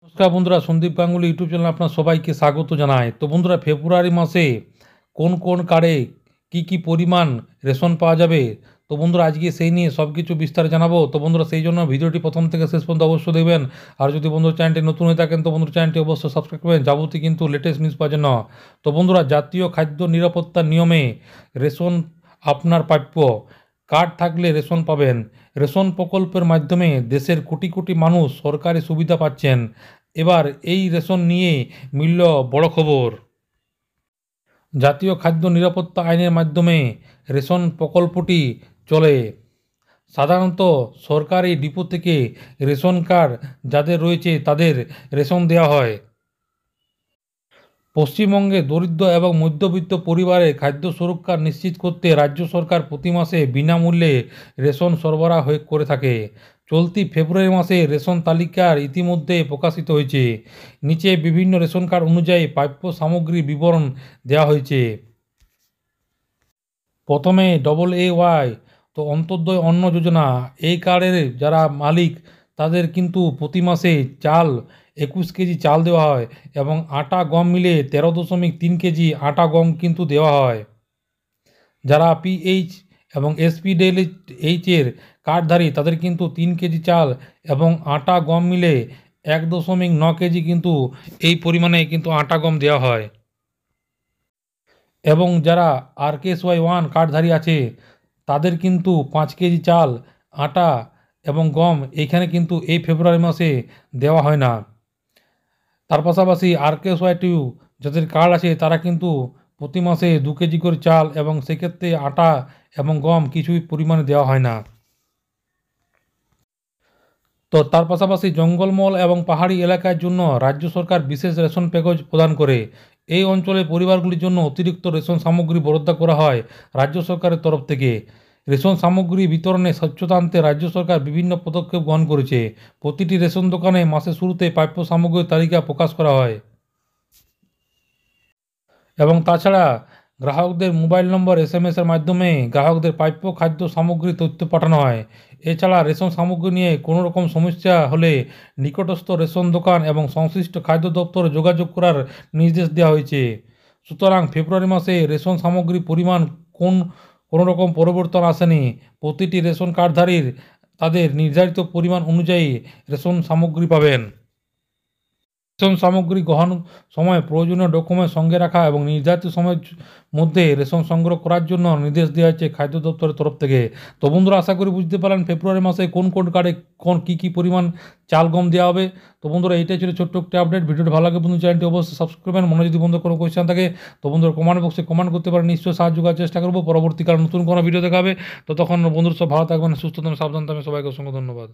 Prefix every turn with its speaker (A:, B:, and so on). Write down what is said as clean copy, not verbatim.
A: নমস্কার বন্ধুরা, সন্দীপ গাঙ্গুলি ইউটিউব চ্যানেলে আপনার সবাইকে স্বাগত জানাই। তো বন্ধুরা, ফেব্রুয়ারি মাসে কোন কোন কার্ডে কি কি পরিমাণ রেশন পাওয়া যাবে, তো বন্ধুরা আজকে সেই নিয়ে সব কিছু বিস্তার জানাবো। তো বন্ধুরা, সেই জন্য ভিডিওটি প্রথম থেকে শেষ পর্যন্ত অবশ্যই দেখবেন। আর যদি বন্ধুরা চ্যানেলটি নতুন হয়ে থাকেন তো বন্ধুরা চ্যানেলটি অবশ্যই সাবস্ক্রাইব করবেন যাবতীয় কিন্তু লেটেস্ট নিউজ পাওয়ার জন্য। তো বন্ধুরা, জাতীয় খাদ্য নিরাপত্তার নিয়মে রেশন আপনার প্রাপ্য। কার্ড থাকলে রেশন পাবেন। রেশন প্রকল্পের মাধ্যমে দেশের কোটি কোটি মানুষ সরকারি সুবিধা পাচ্ছেন। এবার এই রেশন নিয়ে মিলল বড় খবর। জাতীয় খাদ্য নিরাপত্তা আইনের মাধ্যমে রেশন প্রকল্পটি চলে। সাধারণত সরকারি ডিপো থেকে রেশন কার্ড যাদের রয়েছে তাদের রেশন দেওয়া হয়। পশ্চিমবঙ্গে দরিদ্র এবং মধ্যবিত্ত পরিবারের খাদ্য সুরক্ষা নিশ্চিত করতে রাজ্য সরকার প্রতি মাসে বিনামূল্যে রেশন সরবরাহ করে থাকে। চলতি ফেব্রুয়ারি মাসে রেশন তালিকার ইতিমধ্যে প্রকাশিত হয়েছে। নিচে বিভিন্ন রেশন কার্ড অনুযায়ী প্রাপ্য সামগ্রীর বিবরণ দেওয়া হয়েছে। প্রথমে AA তো অন্তর্দয় অন্ন যোজনা, এই কার্ডের যারা মালিক তাদের কিন্তু প্রতি মাসে চাল 21 কেজি চাল দেওয়া হয় এবং আটা গম মিলে 13.3 কেজি আটা গম কিন্তু দেওয়া হয়। যারা PH এবং SPDLH এর কার্ডধারী তাদের কিন্তু 3 কেজি চাল এবং আটা গম মিলে 1.9 কেজি কিন্তু এই পরিমাণে কিন্তু আটা গম দেওয়া হয়। এবং যারা RKSY1 কার্ডধারী আছে তাদের কিন্তু 5 কেজি চাল, আটা এবং গম এইখানে কিন্তু এই ফেব্রুয়ারি মাসে দেওয়া হয় না। তার পাশাপাশি RKSY2 যাদের কার্ড আছে তারা কিন্তু প্রতি মাসে 2 কেজি করে চাল এবং সেক্ষেত্রে আটা এবং গম কিছুই পরিমাণে দেওয়া হয় না। তো তার পাশাপাশি জঙ্গলমহল এবং পাহাড়ি এলাকার জন্য রাজ্য সরকার বিশেষ রেশন প্যাকেজ প্রদান করে। এই অঞ্চলের পরিবারগুলির জন্য অতিরিক্ত রেশন সামগ্রী বরাদ্দ করা হয় রাজ্য সরকারের তরফ থেকে। রেশন সামগ্রী বিতরণে স্বচ্ছতা আনতে রাজ্য সরকার বিভিন্ন পদক্ষেপ গ্রহণ করেছে। প্রতিটি রেশন দোকানে মাসের শুরুতে প্রাপ্য সামগ্রীর তালিকা প্রকাশ করা হয় এবং তাছাড়া গ্রাহকদের মোবাইল নম্বর SMS এর মাধ্যমে গ্রাহকদের প্রাপ্য খাদ্য সামগ্রী তথ্য পাঠানো হয়। এছাড়া রেশন সামগ্রী নিয়ে কোনো রকম সমস্যা হলে নিকটস্থ রেশন দোকান এবং সংশ্লিষ্ট খাদ্য দপ্তরে যোগাযোগ করার নির্দেশ দেওয়া হয়েছে। সুতরাং ফেব্রুয়ারি মাসে রেশন সামগ্রীর পরিমাণ কোনো রকম পরিবর্তন আসেনি। প্রতিটি রেশন কার্ডধারীর তাদের নির্ধারিত পরিমাণ অনুযায়ী রেশন সামগ্রী পাবেন। রেশন সামগ্রী গ্রহণ সময় প্রয়োজনীয় ডকুমেন্ট সঙ্গে রাখা এবং নির্ধারিত সময়ের মধ্যে রেশন সংগ্রহ করার জন্য নির্দেশ দেওয়া হয়েছে খাদ্য দপ্তরের তরফ থেকে। তো বন্ধুরা, আশা করি বুঝতে পারলেন ফেব্রুয়ারি মাসে কোন কোন কার্ডে কী পরিমাণ চাল গম দেওয়া হবে। তো বন্ধুরা, এইটাই ছিল ছোট্ট একটা আপডেট। ভিডিওটি ভালো লাগে বন্ধু চ্যানেলটি অবশ্যই সাবস্ক্রাইব করবেন। মনে যদি বন্ধু কোনো কোয়েশ্চেন থাকে তো বন্ধুরা কমেন্ট বক্সে কমেন্ট করতে পারেন, নিশ্চয়ই সাহায্য করার চেষ্টা করবো। পরবর্তীকালে নতুন কোনো ভিডিও দেখাবে। তো তখন বন্ধুরা সব ভালো থাকবেন, সুস্থ থাকবেন, সাবধান থাকবেন। সবাইকে অসংখ্য ধন্যবাদ।